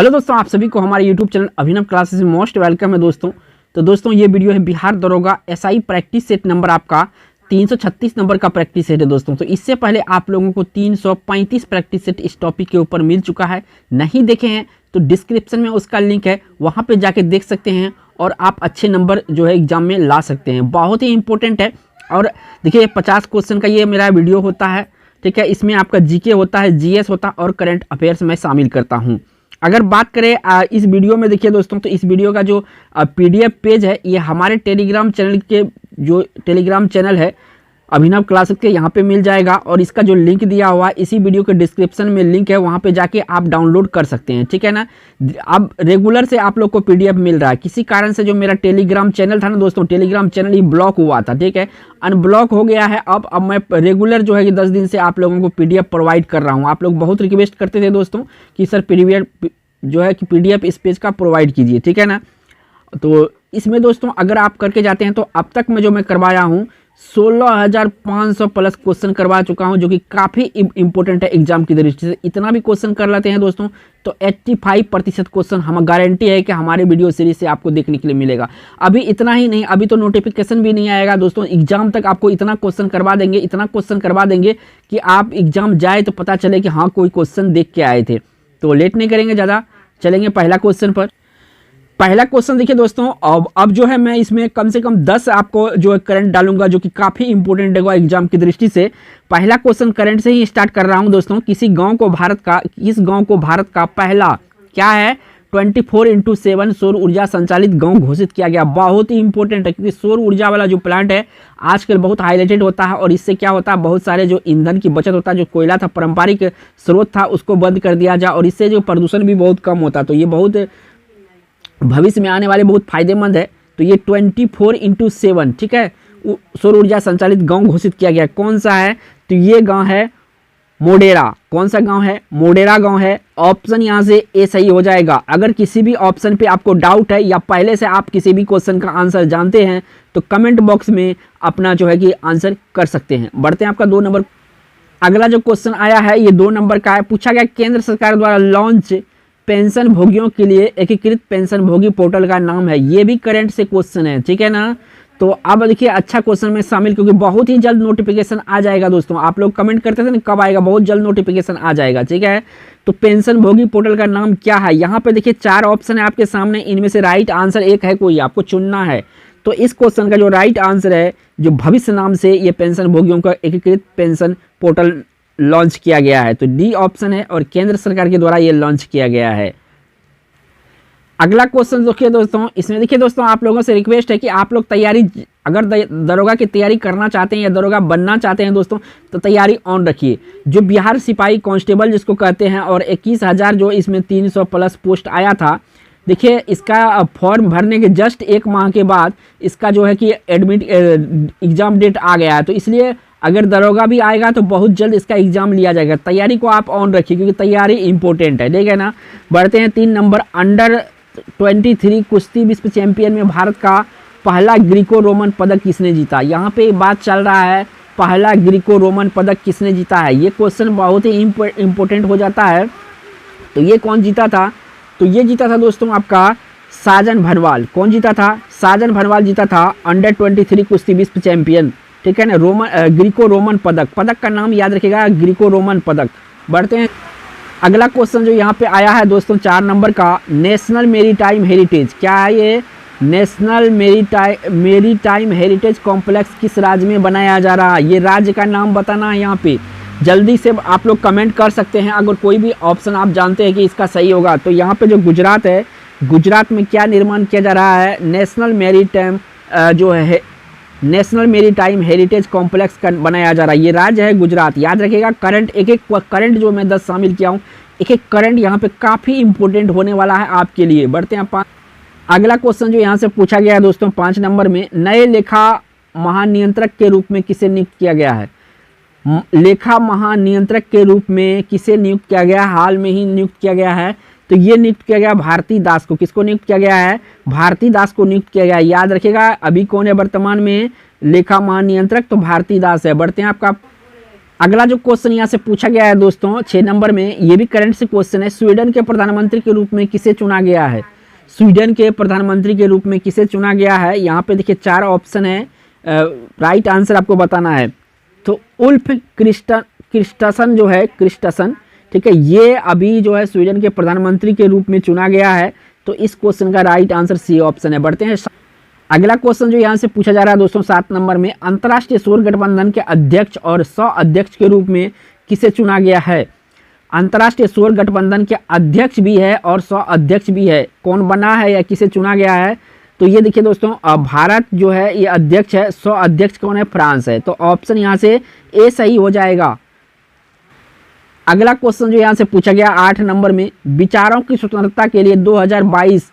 Hello दोस्तों, आप सभी को हमारे यूट्यूब चैनल अभिनव क्लासेस में मोस्ट वेलकम है दोस्तों। तो दोस्तों ये वीडियो है बिहार दरोगा एसआई प्रैक्टिस सेट नंबर आपका 336 नंबर का प्रैक्टिस सेट है दोस्तों। तो इससे पहले आप लोगों को 335 प्रैक्टिस सेट इस टॉपिक के ऊपर मिल चुका है। नहीं देखे हैं तो डिस्क्रिप्शन में उसका लिंक है, वहाँ पर जाके देख सकते हैं और आप अच्छे नंबर जो है एग्जाम में ला सकते हैं। बहुत ही इंपॉर्टेंट है। और देखिए 50 क्वेश्चन का ये मेरा वीडियो होता है, ठीक है। इसमें आपका जीके होता है, जीएस होता है और करंट अफेयर्स मैं शामिल करता हूँ। अगर बात करें इस वीडियो में, देखिए दोस्तों, तो इस वीडियो का जो पीडीएफ पेज है ये हमारे टेलीग्राम चैनल के जो टेलीग्राम चैनल है अभिनव क्लासेस के, यहाँ पे मिल जाएगा। और इसका जो लिंक दिया हुआ है इसी वीडियो के डिस्क्रिप्शन में लिंक है, वहाँ पे जाके आप डाउनलोड कर सकते हैं, ठीक है ना। अब रेगुलर से आप लोग को पीडीएफ मिल रहा है। किसी कारण से जो मेरा टेलीग्राम चैनल था ना दोस्तों, टेलीग्राम चैनल ही ब्लॉक हुआ था, ठीक है, अनब्लॉक हो गया है। अब मैं रेगुलर जो है कि 10 दिन से आप लोगों को पीडीएफ प्रोवाइड कर रहा हूँ। आप लोग बहुत रिक्वेस्ट करते थे दोस्तों कि सर पीडीएफ जो है कि पीडीएफ इस पेज का प्रोवाइड कीजिए, ठीक है ना। तो इसमें दोस्तों अगर आप करके जाते हैं तो अब तक मैं करवाया हूँ 16,500 प्लस क्वेश्चन करवा चुका हूं, जो कि काफ़ी इंपॉर्टेंट है एग्जाम की दृष्टि से। इतना भी क्वेश्चन कर लेते हैं दोस्तों तो 85% क्वेश्चन हम गारंटी है कि हमारे वीडियो सीरीज से आपको देखने के लिए मिलेगा। अभी इतना ही नहीं, अभी तो नोटिफिकेशन भी नहीं आएगा दोस्तों, एग्जाम तक आपको इतना क्वेश्चन करवा देंगे, इतना क्वेश्चन करवा देंगे कि आप एग्जाम जाए तो पता चले कि हाँ कोई क्वेश्चन देख के आए थे। तो लेट नहीं करेंगे ज़्यादा, चलेंगे पहला क्वेश्चन पर। पहला क्वेश्चन देखिए दोस्तों, अब जो है मैं इसमें कम से कम 10 आपको जो है करंट डालूंगा, जो कि काफ़ी इंपॉर्टेंट है एग्जाम की दृष्टि से। पहला क्वेश्चन करंट से ही स्टार्ट कर रहा हूं दोस्तों। किस गांव को भारत का पहला क्या है 24x7 सौर ऊर्जा संचालित गांव घोषित किया गया। बहुत ही इंपॉर्टेंट है क्योंकि सौर ऊर्जा वाला जो प्लांट है आजकल बहुत हाईलाइटेड होता है और इससे क्या होता है, बहुत सारे जो ईंधन की बचत होता है। जो कोयला था, पारंपरिक स्रोत था, उसको बंद कर दिया जाए और इससे जो प्रदूषण भी बहुत कम होता है। तो ये बहुत भविष्य में आने वाले बहुत फायदेमंद है। तो ये 24x7, ठीक है, सौर ऊर्जा संचालित गांव घोषित किया गया। कौन सा है? तो ये गांव है मोडेरा। कौन सा गांव है? मोडेरा गांव है। ऑप्शन यहाँ से ए सही हो जाएगा। अगर किसी भी ऑप्शन पे आपको डाउट है या पहले से आप किसी भी क्वेश्चन का आंसर जानते हैं तो कमेंट बॉक्स में अपना जो है कि आंसर कर सकते हैं। बढ़ते हैं आपका 2 नंबर। अगला जो क्वेश्चन आया है ये 2 नंबर का है। पूछा गया केंद्र सरकार द्वारा लॉन्च पेंशन भोगियों के लिए एकीकृत पेंशन भोगी पोर्टल का नाम है। ये भी करंट से क्वेश्चन है, ठीक है ना। तो अब देखिए अच्छा क्वेश्चन में शामिल, क्योंकि बहुत ही जल्द नोटिफिकेशन आ जाएगा दोस्तों। आप लोग कमेंट करते थे ना कब आएगा, बहुत जल्द नोटिफिकेशन आ जाएगा, ठीक है। तो पेंशन भोगी पोर्टल का नाम क्या है? यहाँ पे देखिए 4 ऑप्शन है आपके सामने, इनमें से राइट आंसर एक है, कोई आपको चुनना है। तो इस क्वेश्चन का जो राइट आंसर है, जो भविष्य नाम से ये पेंशन भोगियों का एकीकृत पेंशन पोर्टल लॉन्च किया गया है, तो डी ऑप्शन है और केंद्र सरकार के द्वारा ये लॉन्च किया गया है। अगला क्वेश्चन देखिए दोस्तों, इसमें देखिए दोस्तों आप लोगों से रिक्वेस्ट है कि आप लोग तैयारी, अगर दरोगा की तैयारी करना चाहते हैं या दरोगा बनना चाहते हैं दोस्तों, तो तैयारी ऑन रखिए। जो बिहार सिपाही कांस्टेबल जिसको कहते हैं, और 21,000 जो इसमें 300 प्लस पोस्ट आया था। देखिए इसका फॉर्म भरने के जस्ट 1 माह के बाद इसका जो है कि एडमिट एग्जाम डेट आ गया है। तो इसलिए अगर दरोगा भी आएगा तो बहुत जल्द इसका एग्जाम लिया जाएगा। तैयारी को आप ऑन रखिए क्योंकि तैयारी इंपॉर्टेंट है, ठीक है ना। बढ़ते हैं 3 नंबर। अंडर 23 कुश्ती विश्व चैंपियन में भारत का पहला ग्रीको रोमन पदक किसने जीता? यहाँ पे बात चल रहा है पहला ग्रीको रोमन पदक किसने जीता है। ये क्वेश्चन बहुत ही इंपॉर्टेंट हो जाता है। तो ये कौन जीता था? तो ये जीता था दोस्तों आपका साजन भरवाल। कौन जीता था? साजन भरवाल जीता था अंडर 23 कुश्ती विश्व चैंपियन, ठीक है ना। ग्रीको रोमन पदक का नाम याद रखिएगा, ग्रीको रोमन पदक। बढ़ते हैं अगला क्वेश्चन जो यहाँ पे आया है दोस्तों 4 नंबर का। नेशनल मेरीटाइम हेरिटेज क्या है? ये नेशनल मेरीटाइम हेरिटेज कॉम्प्लेक्स किस राज्य में बनाया जा रहा है? ये राज्य का नाम बताना है यहाँ पे। जल्दी से आप लोग कमेंट कर सकते हैं अगर कोई भी ऑप्शन आप जानते हैं कि इसका सही होगा। तो यहाँ पे जो गुजरात है, गुजरात में क्या निर्माण किया जा रहा है? नेशनल मेरीटाइम हेरिटेज कॉम्प्लेक्स का बनाया जा रहा है। ये राज्य है गुजरात, याद रखिएगा। करंट एक करंट जो मैं 10 शामिल किया हूँ, एक करंट यहाँ पे काफ़ी इंपॉर्टेंट होने वाला है आपके लिए। बढ़ते हैं 5। अगला क्वेश्चन जो यहाँ से पूछा गया है दोस्तों 5 नंबर में, नए लेखा महानियंत्रक के रूप में किसे नियुक्त किया गया है? लेखा महानियंत्रक के रूप में किसे नियुक्त किया गया? हाल में ही नियुक्त किया गया है। तो ये नियुक्त किया गया भारती दास को। किसको नियुक्त किया गया है? भारती दास को नियुक्त किया गया है। याद रखिएगा अभी कौन है वर्तमान में लेखा महानियंत्रक? तो भारती दास है। बढ़ते हैं आपका अगला जो क्वेश्चन यहाँ से पूछा गया है दोस्तों 6 नंबर में, ये भी करंट से क्वेश्चन है। स्वीडन के प्रधानमंत्री के रूप में किसे चुना गया है? स्वीडन के प्रधानमंत्री के रूप में किसे चुना गया है? यहाँ पे देखिए 4 ऑप्शन है, राइट आंसर आपको बताना है। तो उल्फ क्रिस्टसन जो है, क्रिस्टसन, ठीक है, ये अभी जो है स्वीडन के प्रधानमंत्री के रूप में चुना गया है। तो इस क्वेश्चन का राइट आंसर सी ऑप्शन है। बढ़ते हैं अगला क्वेश्चन जो यहाँ से पूछा जा रहा है दोस्तों 7 नंबर में, अंतर्राष्ट्रीय सौर गठबंधन के अध्यक्ष और सह अध्यक्ष के रूप में किसे चुना गया है? अंतर्राष्ट्रीय सौर गठबंधन के अध्यक्ष भी है और सह अध्यक्ष भी है, कौन बना है या किसे चुना गया है? तो ये देखिए दोस्तों, भारत जो है ये अध्यक्ष है, सह अध्यक्ष कौन है? फ्रांस है। तो ऑप्शन यहाँ से ए सही हो जाएगा। अगला क्वेश्चन जो यहाँ से पूछा गया 8 नंबर में, विचारों की स्वतंत्रता के लिए 2022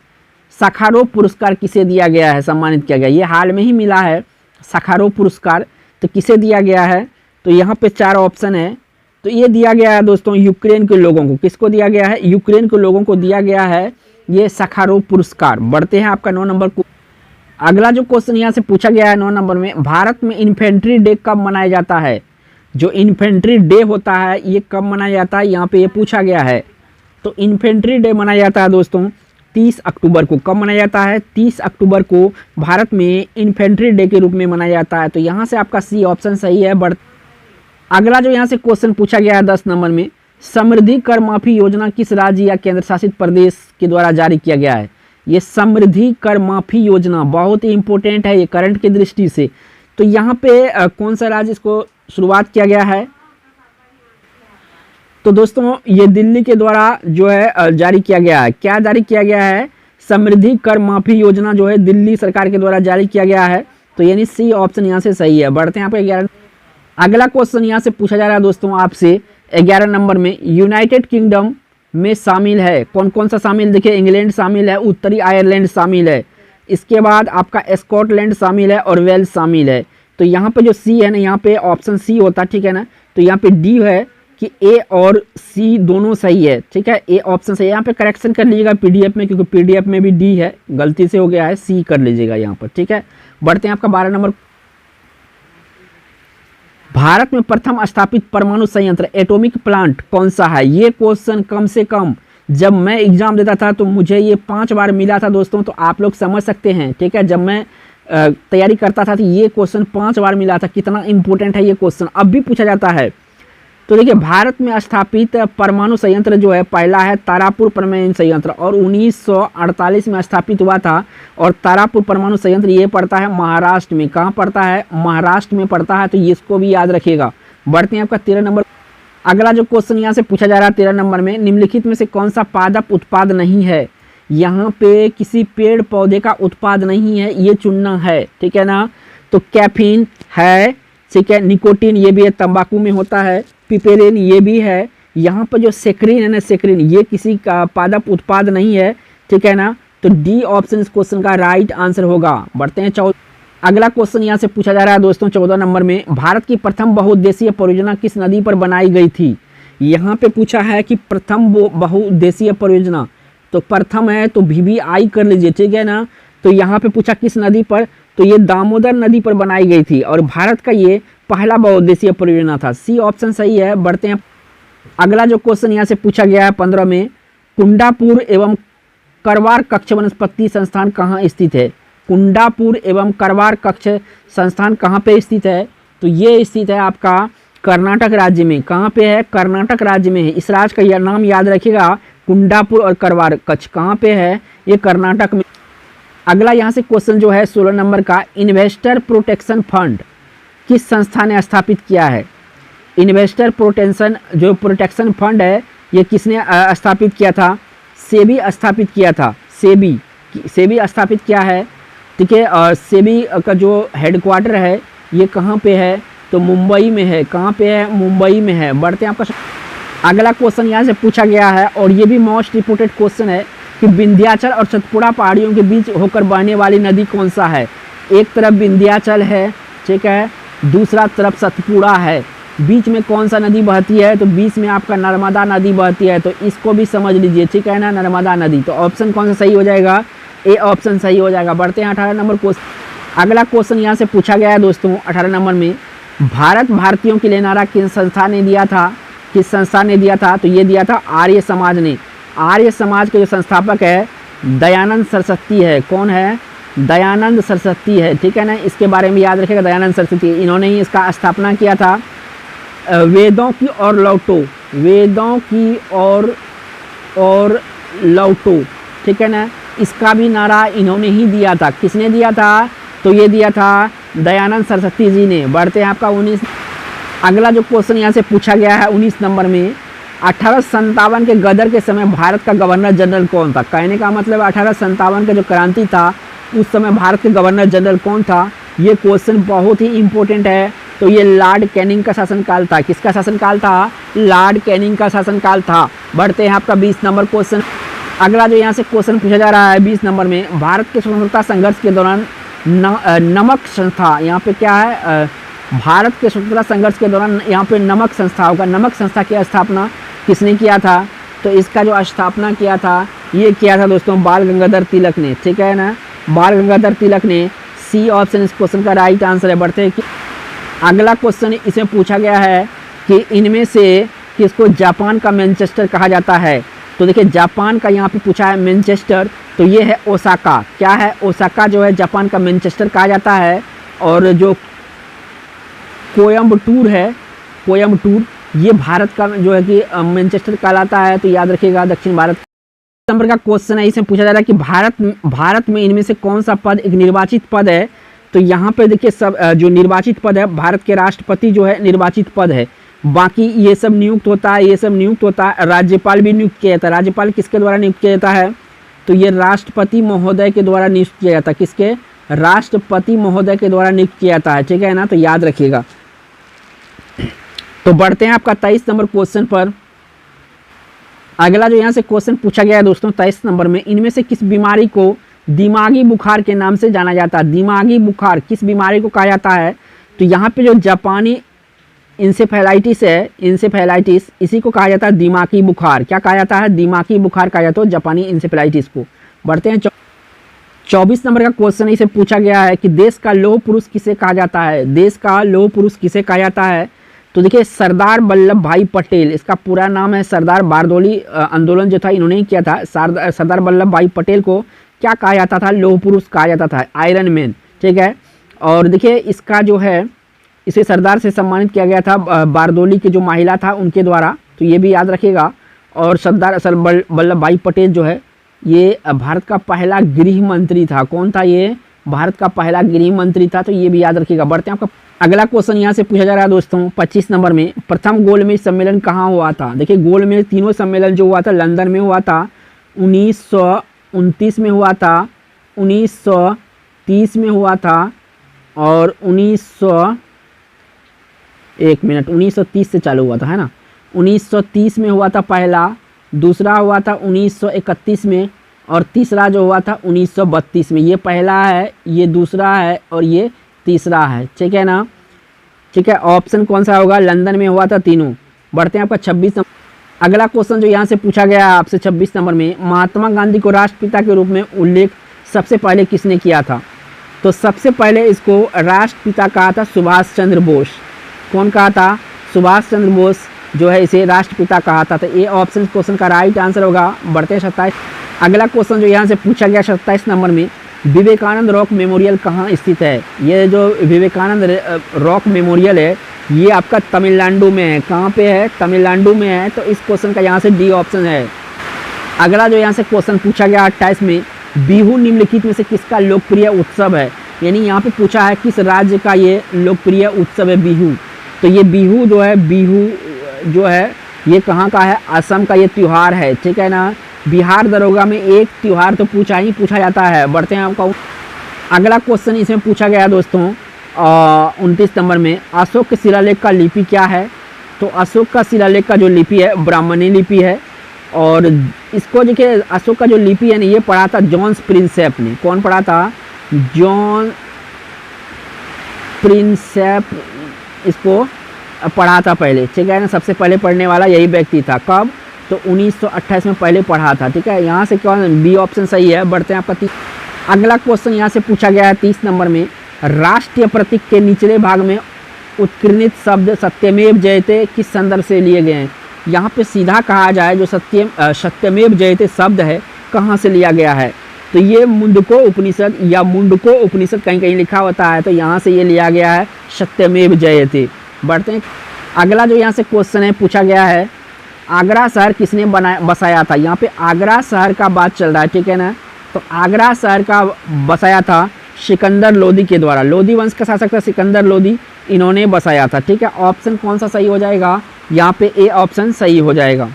सखारोव पुरस्कार किसे दिया गया है, सम्मानित किया गया? ये हाल में ही मिला है सखारोव पुरस्कार, तो किसे दिया गया है? तो यहाँ पे 4 ऑप्शन है। तो ये दिया गया है दोस्तों यूक्रेन के लोगों को। किसको दिया गया है? यूक्रेन के लोगों को दिया गया है ये सखारोव पुरस्कार। बढ़ते हैं आपका 9 नंबर को। अगला जो क्वेश्चन यहाँ से पूछा गया है 9 नंबर में, भारत में इन्फेंट्री डे कब मनाया जाता है? जो इन्फेंट्री डे होता है ये कब मनाया जाता है, यहाँ पे ये पूछा गया है। तो इन्फेंट्री डे मनाया जाता है दोस्तों 30 अक्टूबर को। कब मनाया जाता है? 30 अक्टूबर को भारत में इन्फेंट्री डे के रूप में मनाया जाता है। तो यहाँ से आपका सी ऑप्शन सही है। अगला जो यहाँ से क्वेश्चन पूछा गया है 10 नंबर में, समृद्धि कर माफी योजना किस राज्य या केंद्र शासित प्रदेश के द्वारा जारी किया गया है? ये समृद्धि कर माफी योजना बहुत ही इंपॉर्टेंट है ये करंट की दृष्टि से। तो यहाँ पे कौन सा राज्य इसको शुरुआत किया गया है? तो दोस्तों ये दिल्ली के द्वारा जो है जारी किया गया है। क्या जारी किया गया है? समृद्धि कर माफी योजना जो है दिल्ली सरकार के द्वारा जारी किया गया है। तो यानी सी ऑप्शन यहाँ से सही है। बढ़ते हैं यहाँ पे 11। अगला क्वेश्चन यहाँ से पूछा जा रहा है दोस्तों आपसे 11 नंबर में, यूनाइटेड किंगडम में शामिल है, कौन कौन सा शामिल? देखिए इंग्लैंड शामिल है, उत्तरी आयरलैंड शामिल है, इसके बाद आपका स्कॉटलैंड शामिल है और वेल्स शामिल है। तो यहाँ पे जो सी है ना, यहाँ पे ऑप्शन सी होता है, ठीक है ना। तो यहाँ पे डी है कि ए और सी दोनों सही है, ठीक है, ए ऑप्शन सही है। यहाँ पे करेक्शन कर लीजिएगा पीडीएफ में, क्योंकि पीडीएफ में भी डी है, गलती से हो गया है, सी कर लीजिएगा यहाँ पर, ठीक है। बढ़ते हैं आपका 12 नंबर। भारत में प्रथम स्थापित परमाणु संयंत्र एटॉमिक प्लांट कौन सा है? ये क्वेश्चन कम से कम जब मैं एग्जाम देता था तो मुझे ये 5 बार मिला था दोस्तों। तो आप लोग समझ सकते हैं, ठीक है, जब मैं तैयारी करता था तो ये क्वेश्चन 5 बार मिला था। कितना इंपॉर्टेंट है ये क्वेश्चन, अब भी पूछा जाता है। तो देखिए भारत में स्थापित परमाणु संयंत्र जो है पहला है तारापुर परमाणु संयंत्र, और 1948 में स्थापित हुआ था। और तारापुर परमाणु संयंत्र ये पड़ता है महाराष्ट्र में। कहाँ पड़ता है? महाराष्ट्र में पड़ता है। तो इसको भी याद रखिएगा। बढ़ते हैं आपका 13 नंबर। अगला जो क्वेश्चन यहाँ से पूछा जा रहा है 13 नंबर में, निम्नलिखित में से कौन सा पादप उत्पाद नहीं है? यहाँ पे किसी पेड़ पौधे का उत्पाद नहीं है, ये चुनना है, ठीक है ना। तो कैफीन है, ठीक है, निकोटीन ये भी है, तंबाकू में होता है, पिपेरिन ये भी है। यहाँ पर जो सेक्रिन है ना, सेक्रिन ये किसी का पादप उत्पाद नहीं है, ठीक है ना। तो डी ऑप्शन इस क्वेश्चन का राइट आंसर होगा। बढ़ते हैं 14। अगला क्वेश्चन यहाँ से पूछा जा रहा है दोस्तों 14 नंबर में, भारत की प्रथम बहुउद्देशीय परियोजना किस नदी पर बनाई गई थी? यहाँ पे पूछा है कि प्रथम बहुउद्देशीय परियोजना, तो प्रथम है तो VVI कर लीजिए, ठीक है ना। तो यहाँ पे पूछा किस नदी पर, तो ये दामोदर नदी पर बनाई गई थी, और भारत का ये पहला बहुउद्देशीय परियोजना था। सी ऑप्शन सही है। बढ़ते हैं अगला जो क्वेश्चन यहाँ से पूछा गया है 15 में, कुंडापुर एवं करवार कक्ष वनस्पति संस्थान कहाँ स्थित है? कुंडापुर एवं करवार कक्ष संस्थान कहाँ पे स्थित है? तो ये स्थित है आपका कर्नाटक राज्य में। कहाँ पे है? कर्नाटक राज्य में है। इस राज्य का यह नाम याद रखिएगा, कुंडापुर और करवार कक्ष कहाँ पे है? ये कर्नाटक में। अगला यहाँ से क्वेश्चन जो है 16 नंबर का, इन्वेस्टर प्रोटेक्शन फंड किस संस्था ने स्थापित किया है? इन्वेस्टर प्रोटेक्शन फंड है, ये किसने स्थापित किया था? सेबी स्थापित किया था। सेबी स्थापित किया है, ठीक है। और सेबी का जो हेडक्वार्टर है ये कहाँ पे है? तो मुंबई में है। कहाँ पे है? मुंबई में है। बढ़ते हैं आपका अगला क्वेश्चन यहाँ से पूछा गया है, और ये भी मोस्ट इंपोर्टेंट क्वेश्चन है कि विंध्याचल और सतपुड़ा पहाड़ियों के बीच होकर बहने वाली नदी कौन सा है? एक तरफ विंध्याचल है, ठीक है, दूसरा तरफ सतपुड़ा है, बीच में कौन सा नदी बहती है? तो बीच में आपका नर्मदा नदी बहती है। तो इसको भी समझ लीजिए, ठीक है ना, नर्मदा नदी। तो ऑप्शन कौन सा सही हो जाएगा? ए ऑप्शन सही हो जाएगा। बढ़ते हैं 18 नंबर क्वेश्चन। अगला क्वेश्चन यहाँ से पूछा गया है दोस्तों 18 नंबर में, भारत भारतीयों के लिए नारा किस संस्था ने दिया था? किस संस्था ने दिया था? तो ये दिया था आर्य समाज ने। आर्य समाज के जो संस्थापक है दयानंद सरस्वती है। कौन है? दयानंद सरस्वती है। ठीक है ना, इसके बारे में याद रखिएगा, दयानंद सरस्वती, इन्होंने ही इसका स्थापना किया था। वेदों की ओर लौटो, वेदों की और लौटो, ठीक है ना, इसका भी नारा इन्होंने ही दिया था। किसने दिया था? तो ये दिया था दयानंद सरस्वती जी ने। बढ़ते हैं आपका 19। अगला जो क्वेश्चन यहाँ से पूछा गया है 19 नंबर में, 1857 के गदर के समय भारत का गवर्नर जनरल कौन था? कहने का मतलब 1857 का जो क्रांति था उस समय भारत के गवर्नर जनरल कौन था? ये क्वेश्चन बहुत ही इंपॉर्टेंट है। तो ये लॉर्ड कैनिंग का शासनकाल था। किसका शासनकाल था? लॉर्ड कैनिंग का शासनकाल था। बढ़ते हैं आपका 20 नंबर क्वेश्चन। अगला जो यहाँ से क्वेश्चन पूछा जा रहा है 20 नंबर में, भारत के स्वतंत्रता संघर्ष के दौरान नमक संस्था, यहाँ पे क्या है? भारत के स्वतंत्रता संघर्ष के दौरान यहाँ पे नमक संस्था होगा। नमक संस्था की स्थापना किसने किया था? तो इसका जो स्थापना किया था ये किया था दोस्तों बाल गंगाधर तिलक ने। ठीक है ना, बाल गंगाधर तिलक ने। सी ऑप्शन इस क्वेश्चन का राइट आंसर है। बढ़ते हैं कि अगला क्वेश्चन इसमें पूछा गया है कि इनमें से किसको जापान का मैनचेस्टर कहा जाता है? तो देखिए जापान का यहाँ पे पूछा है मैनचेस्टर, तो ये है ओसाका। क्या है? ओसाका जो है जापान का मैनचेस्टर कहा जाता है। और जो कोयम्बटूर है, कोयम्बटूर, ये भारत का जो है कि मैनचेस्टर कहलाता है। तो याद रखिएगा दक्षिण भारत। नंबर का क्वेश्चन है, इसमें पूछा जा रहा है कि भारत में इनमें से कौन सा पद एक निर्वाचित पद है? तो यहाँ पे देखिए सब जो निर्वाचित पद है, भारत के राष्ट्रपति जो है निर्वाचित पद है। बाकी ये सब नियुक्त होता है, ये सब नियुक्त होता है। राज्यपाल भी नियुक्त किया जाता है। राज्यपाल किसके द्वारा नियुक्त किया जाता है? तो ये राष्ट्रपति महोदय के द्वारा नियुक्त किया जाता है। किसके? राष्ट्रपति महोदय के द्वारा नियुक्त किया जाता है। ठीक है ना, तो याद रखिएगा। तो बढ़ते हैं आपका 23 नंबर क्वेश्चन पर। अगला जो यहाँ से क्वेश्चन पूछा गया है दोस्तों 23 नंबर में, इनमें से किस बीमारी को दिमागी बुखार के नाम से जाना जाता है? दिमागी बुखार किस बीमारी को कहा जाता है? तो यहाँ पे जो जापानी इंसेफेलाइटिस है, इंसेफेलाइटिस, इसी को कहा जाता है दिमागी बुखार। क्या कहा जाता है? दिमागी बुखार कहा जाता है जापानी इंसेफेलाइटिस को। बढ़ते हैं 24 नंबर का क्वेश्चन इसे पूछा गया है कि देश का लौह पुरुष किसे कहा जाता है? देश का लौह पुरुष किसे कहा जाता है? तो देखिए सरदार वल्लभ भाई पटेल, इसका पूरा नाम है। सरदार बारदौली आंदोलन जो था इन्होंने ही किया था। सरदार वल्लभ भाई पटेल को क्या कहा जाता था? लौह पुरुष कहा जाता था, आयरन मैन। ठीक है, और देखिए इसका जो है इसे सरदार से सम्मानित किया गया था बारदौली की जो महिला था उनके द्वारा। तो ये भी याद रखिएगा। और सरदार वल्लभ भाई पटेल जो है ये भारत का पहला गृह मंत्री था। कौन था ये? भारत का पहला गृह मंत्री था। तो ये भी याद रखिएगा। बढ़ते हैं आपका अगला क्वेश्चन यहाँ से पूछा जा रहा है दोस्तों 25 नंबर में, प्रथम गोलमेज सम्मेलन कहाँ हुआ था? देखिए गोलमेज तीनों सम्मेलन जो हुआ था लंदन में हुआ था, 1929 में हुआ था, 1930 में हुआ था और 1930 से चालू हुआ था, है ना। 1930 में हुआ था पहला, दूसरा हुआ था 1931 में और तीसरा जो हुआ था 1932 में। ये पहला है, ये दूसरा है और ये तीसरा है। ठीक है ना, ठीक है। ऑप्शन कौन सा होगा? लंदन में हुआ था तीनों। बढ़ते हैं आपका 26 नंबर। अगला क्वेश्चन जो यहाँ से पूछा गया है आपसे 26 नंबर में, महात्मा गांधी को राष्ट्रपिता के रूप में उल्लेख सबसे पहले किसने किया था? तो सबसे पहले इसको राष्ट्रपिता कहा था सुभाष चंद्र बोस। कौन कहा था? सुभाष चंद्र बोस जो है इसे राष्ट्रपिता कहा था। तो ये ऑप्शन क्वेश्चन का राइट आंसर होगा। बढ़ते हैं 27। अगला क्वेश्चन जो यहाँ से पूछा गया 27 नंबर में, विवेकानंद रॉक मेमोरियल कहाँ स्थित है? ये जो विवेकानंद रॉक मेमोरियल है ये आपका तमिलनाडु में है। कहाँ पे है? तमिलनाडु में है। तो इस क्वेश्चन का यहाँ से डी ऑप्शन है। अगला जो यहाँ से क्वेश्चन पूछा गया 28 में, बिहू निम्नलिखित में से किसका लोकप्रिय उत्सव है? यानी यहाँ पे पूछा है किस राज्य का ये लोकप्रिय उत्सव है बिहू। तो ये बिहू जो है, बिहू जो है ये कहाँ का है? असम का ये त्यौहार है। ठीक है ना। बिहार दरोगा में एक त्यौहार तो पूछा जाता है। बढ़ते हैं आपका अगला क्वेश्चन इसमें पूछा गया दोस्तों 29 नंबर में, अशोक के शिलालेख का लिपि क्या है? तो अशोक का शिलालेख का जो लिपि है ब्राह्मणी लिपि है। और इसको देखिए अशोक का जो लिपि है ना ये पढ़ा था जॉन प्रिंसेप ने। कौन पढ़ा था? जॉन प्रिंसेप इसको पढ़ा था पहले। ठीक है ना, सबसे पहले पढ़ने वाला यही व्यक्ति था। कब? तो 1928 में पहले पढ़ा था। ठीक है, यहाँ से क्या बी ऑप्शन सही है। बढ़ते हैं आपका अगला क्वेश्चन यहाँ से पूछा गया है 30 नंबर में, राष्ट्रीय प्रतीक के निचले भाग में उत्कीर्णित शब्द सत्यमेव जयते किस संदर्भ से लिए गए हैं? यहाँ पे सीधा कहा जाए जो सत्यमेव जयते शब्द है कहाँ से लिया गया है? तो ये मुंडको उपनिषद या मुंडको उपनिषद कहीं कहीं लिखा होता है, तो यहाँ से ये लिया गया है सत्यमेव जयते। बढ़ते हैं, अगला जो यहाँ से क्वेश्चन है पूछा गया है, आगरा शहर किसने बसाया था? यहाँ पे आगरा शहर का बात चल रहा है, ठीक है ना। तो आगरा शहर का बसाया था सिकंदर लोदी के द्वारा। लोदी वंश का शासक था सिकंदर लोदी, इन्होंने बसाया था, ठीक है। ऑप्शन कौन सा सही हो जाएगा? यहाँ पे ए ऑप्शन सही हो जाएगा।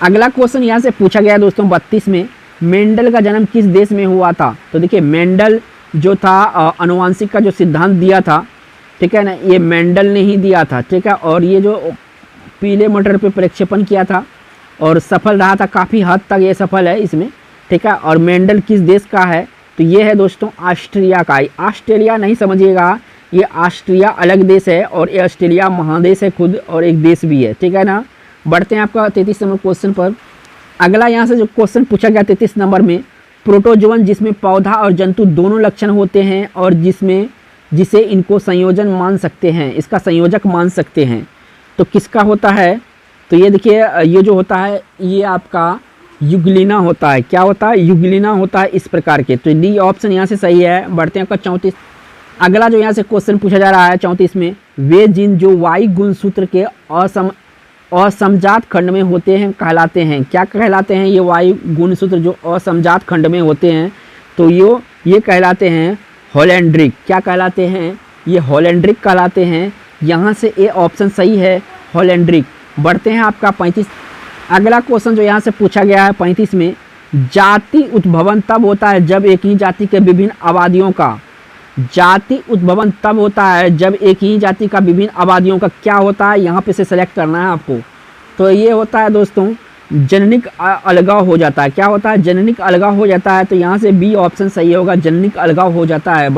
अगला क्वेश्चन यहाँ से पूछा गया है दोस्तों 32 में, मेंडल का जन्म किस देश में हुआ था? तो देखिए मेंडल जो था आनुवांशिक का जो सिद्धांत दिया था, ठीक है ना, ये मेंडल ने ही दिया था, ठीक है। और ये जो पीले मटर पे प्रक्षेपण किया था और सफल रहा था, काफ़ी हद तक ये सफल है इसमें, ठीक है। और मेंडल किस देश का है? तो ये है दोस्तों ऑस्ट्रिया का। ऑस्ट्रेलिया नहीं समझिएगा, ये ऑस्ट्रिया अलग देश है और ये ऑस्ट्रेलिया महादेश है खुद और एक देश भी है, ठीक है ना। बढ़ते हैं आपका 33 नंबर क्वेश्चन पर। अगला यहाँ से जो क्वेश्चन पूछा गया 33 नंबर में, प्रोटोजोवन जिसमें पौधा और जंतु दोनों लक्षण होते हैं और जिसे इनको संयोजन मान सकते हैं, इसका संयोजक मान सकते हैं, तो किसका होता है? तो ये देखिए ये जो होता है ये आपका युगलिना होता है। क्या होता है? युगलिना होता है इस प्रकार के। तो डी ऑप्शन यहाँ से सही है। बढ़ते हैं आपका 34। अगला जो यहाँ से क्वेश्चन पूछा जा रहा है 34 में, वे जीन जो वाई गुणसूत्र के असमजात खंड में होते हैं कहलाते हैं? क्या कहलाते हैं ये वाई गुणसूत्र जो असमजात खंड में होते हैं? तो ये कहलाते हैं होलेंड्रिक। क्या कहलाते हैं? ये होलेंड्रिक कहलाते हैं। यहाँ से ए ऑप्शन सही है, होलेंड्रिक। बढ़ते हैं आपका 35। अगला क्वेश्चन जो यहाँ से पूछा गया है 35 में, जाति उद्भवन तब होता है जब एक ही जाति के विभिन्न आबादियों का, जाति उद्भवन तब होता है जब एक ही जाति का विभिन्न आबादियों का क्या होता है? यहाँ पे से सेलेक्ट करना है आपको। तो ये होता है दोस्तों जननिक अलगाव हो जाता है। क्या होता है? जननिक अलगाव हो जाता है। तो यहाँ से बी ऑप्शन सही होगा, जननिक अलगाव हो जाता है।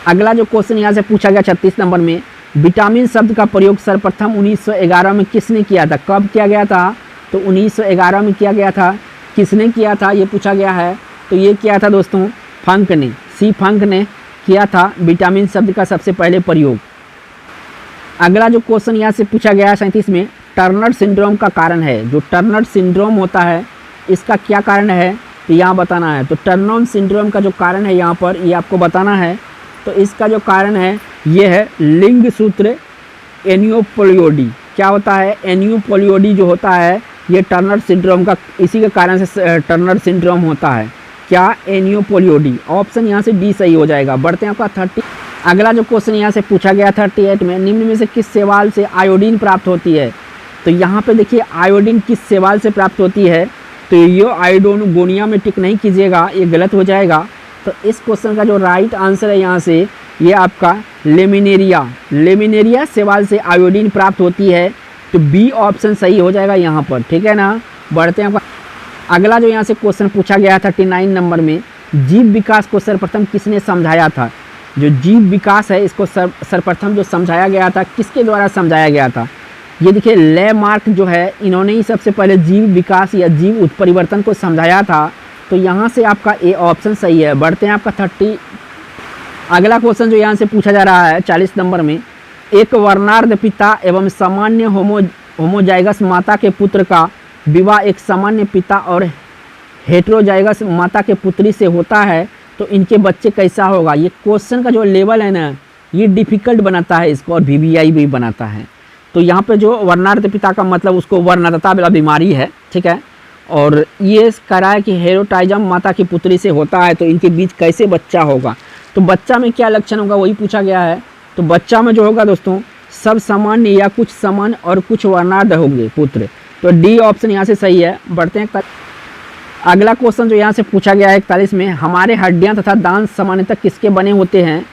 अगला जो क्वेश्चन यहाँ से पूछा गया 36 नंबर में, विटामिन शब्द का प्रयोग सर्वप्रथम 1911 में किसने किया था? कब किया गया था? तो 1911 में किया गया था। किसने किया था ये पूछा गया है। तो ये किया था दोस्तों फंक ने, सी फंक ने किया था विटामिन शब्द का सबसे पहले प्रयोग। अगला जो क्वेश्चन यहाँ से पूछा गया है 37 में, टर्नर सिंड्रोम का कारण है। जो टर्नर सिंड्रोम होता है इसका क्या कारण है? तो यहाँ बताना है। तो टर्नर सिंड्रोम का जो कारण है यहाँ पर ये आपको बताना है। तो इसका जो कारण है ये है लिंग सूत्र एनियोपोलियोडी। क्या होता है? एनियोपोलियोडी जो होता है ये टर्नर सिंड्रोम का, इसी के कारण से टर्नर सिंड्रोम होता है। क्या? एनियोपोलियोडी। ऑप्शन यहाँ से डी सही हो जाएगा। बढ़ते हैं आपका 30। अगला जो क्वेश्चन यहाँ से पूछा गया 38 में, निम्न में से किस शैवाल से आयोडीन प्राप्त होती है? तो यहाँ पे देखिए आयोडीन किस शैवाल से प्राप्त होती है? तो ये आयोडोन गोनिया में टिक नहीं कीजिएगा, ये गलत हो जाएगा। तो इस क्वेश्चन का जो राइट आंसर है यहाँ से ये आपका लेमिनेरिया शैवाल से आयोडीन प्राप्त होती है। तो बी ऑप्शन सही हो जाएगा यहाँ पर, ठीक है ना। बढ़ते हैं आपका अगला जो यहाँ से क्वेश्चन पूछा गया 39 नंबर में, जीव विकास को सर्वप्रथम किसने समझाया था? जो जीव विकास है इसको सर्वप्रथम जो समझाया गया था किसके द्वारा समझाया गया था? ये देखिए लेमार्क जो है इन्होंने ही सबसे पहले जीव विकास या जीव उत्परिवर्तन को समझाया था। तो यहाँ से आपका ए ऑप्शन सही है। बढ़ते हैं आपका 30। अगला क्वेश्चन जो यहाँ से पूछा जा रहा है 40 नंबर में, एक वर्णार्ध पिता एवं सामान्य होमोजाइगस माता के पुत्र का विवाह एक सामान्य पिता और हेटेरोजाइगस माता के पुत्री से होता है तो इनके बच्चे कैसा होगा? ये क्वेश्चन का जो लेवल है ना ये डिफ़िकल्ट बनाता है इसको और VVI भी बनाता है। तो यहाँ पे जो वर्णार्ध पिता का मतलब उसको वर्णतता वाला बीमारी है, ठीक है। और ये कह रहा है कि हेटेरोजाइगस माता की पुत्री से होता है तो इनके बीच कैसे बच्चा होगा? तो बच्चा में क्या लक्षण होगा वही पूछा गया है। तो बच्चा में जो होगा दोस्तों सब सामान्य या कुछ सामान्य और कुछ वर्णार्ध होंगे पुत्र। तो डी ऑप्शन यहाँ से सही है। बढ़ते हैं अगला क्वेश्चन जो यहाँ से पूछा गया है 41 में, हमारे हड्डियाँ तथा दांत सामान्यतः किसके बने होते हैं?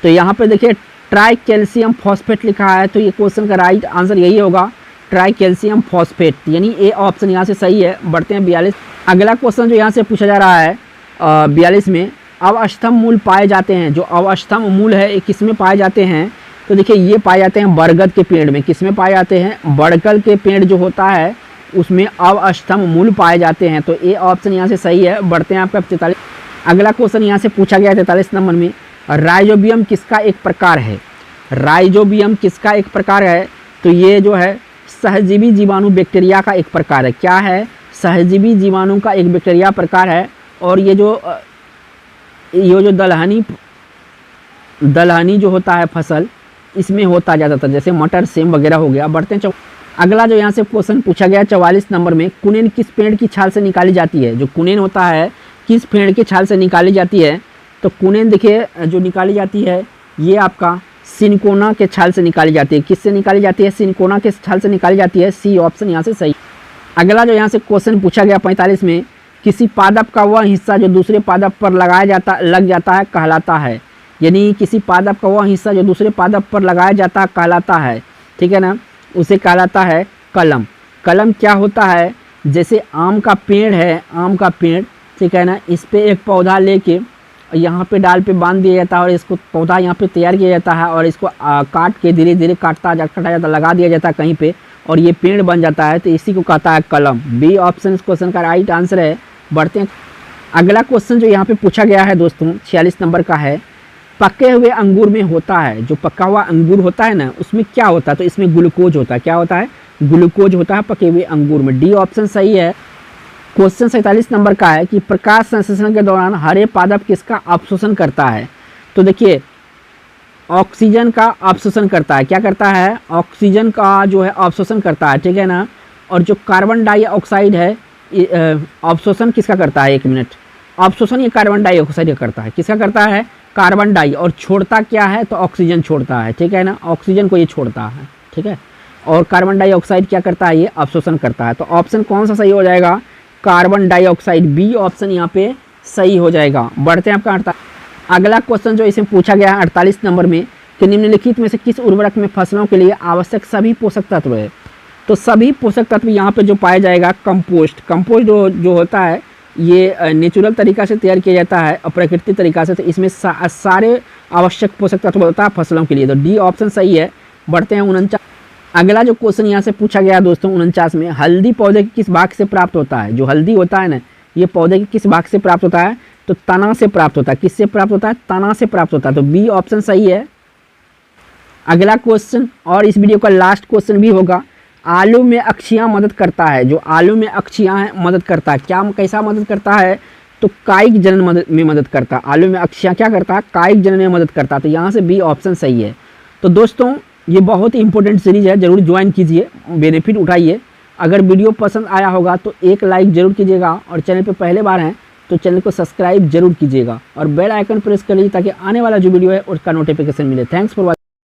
तो यहाँ पे देखिए ट्राई कैल्शियम फॉस्फेट लिखा है। तो ये क्वेश्चन का राइट आंसर यही होगा, ट्राई कैल्शियम फॉस्फेट, यानी ए ऑप्शन यहाँ से सही है। बढ़ते हैं 42। अगला क्वेश्चन जो यहाँ से पूछा जा रहा है 42 में, अवस्तंभ मूल पाए जाते हैं। जो अवस्तंभ मूल है ये किस में पाए जाते हैं? तो देखिए ये पाए जाते हैं बरगद के पेड़ में। किस में पाए जाते हैं? बरगद के पेड़ जो होता है उसमें अवस्तंभ मूल पाए जाते हैं। तो ए ऑप्शन यहाँ से सही है। बढ़ते हैं आपका 43। अगला क्वेश्चन यहाँ से पूछा गया 43 नंबर में, राइजोबियम किसका एक प्रकार है? राइजोबियम किसका एक प्रकार है? तो ये जो है सहजीवी जीवाणु बैक्टीरिया का एक प्रकार है। क्या है? सहजीवी जीवाणु का एक बैक्टीरिया प्रकार है। और ये जो दलहनी जो होता है फसल, इसमें होता ज़्यादातर, जैसे मटर सेम वगैरह हो गया। बढ़ते हैं अगला जो यहाँ से क्वेश्चन पूछा गया 44 नंबर में, कुनेन किस पेड़ की छाल से निकाली जाती है? जो कुनेन होता है किस पेड़ की छाल से निकाली जाती है? तो कुनेन देखिए जो निकाली जाती है ये आपका सिनकोना के छाल से निकाली जाती है। किससे निकाली जाती है? सिनकोना के छाल से निकाली जाती है। सी ऑप्शन यहाँ से सही। अगला जो यहाँ से क्वेश्चन पूछा गया 45 में, किसी पादप का वह हिस्सा जो दूसरे पादप पर लग जाता है कहलाता है। यानी किसी पादप का वह हिस्सा जो दूसरे पादप पर लगाया जाता कहलाता है, ठीक है ना, उसे कहलाता है कलम। कलम क्या होता है? जैसे आम का पेड़ है, आम का पेड़, ठीक है ना, इस पे एक पौधा लेके यहाँ पे डाल पे बांध दिया जाता है और इसको पौधा यहाँ पे तैयार किया जाता है और इसको काट के धीरे धीरे काटा जाता, लगा दिया जाता है कहीं पे और ये पेड़ बन जाता है, तो इसी को कहता है कलम। बी ऑप्शन इस क्वेश्चन का राइट आंसर है। बढ़ते हैं अगला क्वेश्चन जो यहाँ पे पूछा गया है दोस्तों 46 नंबर का है, पके हुए अंगूर में होता है, जो पका हुआ अंगूर होता है ना उसमें क्या होता है? तो इसमें ग्लूकोज होता है। क्या होता है? ग्लूकोज होता है पके हुए अंगूर में। डी ऑप्शन सही है। क्वेश्चन 47 नंबर का है कि प्रकाश संश्लेषण के दौरान हरे पादप किसका अवशोषण करता है? तो देखिए ऑक्सीजन का अवशोषण करता है। क्या करता है? ऑक्सीजन का जो है अवशोषण करता है, ठीक है ना। और जो कार्बन डाइऑक्साइड है अवशोषण किसका करता है? 1 मिनट, अवशोषण ये कार्बन डाइऑक्साइड करता है। किसका करता है? कार्बन डाई। और छोड़ता क्या है? तो ऑक्सीजन छोड़ता है, ठीक है ना, ऑक्सीजन को ये छोड़ता है, ठीक है। और कार्बन डाइऑक्साइड क्या करता है? ये अवशोषण करता है। तो ऑप्शन कौन सा सही हो जाएगा? Carbon dioxide. बी ऑप्शन यहाँ पे सही हो जाएगा। बढ़ते हैं आपका अगला क्वेश्चन जो इसमें पूछा गया है 48 नंबर में, कि निम्नलिखित में से किस उर्वरक में फसलों के लिए आवश्यक सभी पोषक तत्व है? तो सभी पोषक तत्व यहाँ पे जो पाया जाएगा कंपोस्ट। कंपोस्ट जो होता है ये नेचुरल तरीका से तैयार किया जाता है और प्राकृतिक तरीका से, तो इसमें सारे आवश्यक पोषक तत्व होता है फसलों के लिए। तो डी ऑप्शन सही है। बढ़ते हैं 49। अगला जो क्वेश्चन यहाँ से पूछा गया दोस्तों 49 में, हल्दी पौधे के किस भाग से प्राप्त होता है? जो हल्दी होता है ना ये पौधे के किस भाग से प्राप्त होता है? तो तना से प्राप्त होता है। किससे प्राप्त होता है? तना से प्राप्त होता है। तो बी ऑप्शन सही है। अगला क्वेश्चन और इस वीडियो का लास्ट क्वेश्चन भी होगा, आलू में अक्षियाँ मदद करता है। जो आलू में अक्षियाँ हैं मदद करता है, क्या कैसा मदद करता है? तो कायिक जनन में मदद करता है। आलू में अक्षियाँ क्या करता है? कायिक जनन में मदद करता है। तो यहाँ से बी ऑप्शन सही है। तो दोस्तों ये बहुत ही इंपॉर्टेंट सीरीज है, जरूर ज्वाइन कीजिए, बेनिफिट उठाइए। अगर वीडियो पसंद आया होगा तो एक लाइक जरूर कीजिएगा और चैनल पे पहले बार हैं तो चैनल को सब्सक्राइब जरूर कीजिएगा और बेल आइकन प्रेस कर लीजिए ताकि आने वाला जो वीडियो है उसका नोटिफिकेशन मिले। Thanks for watching.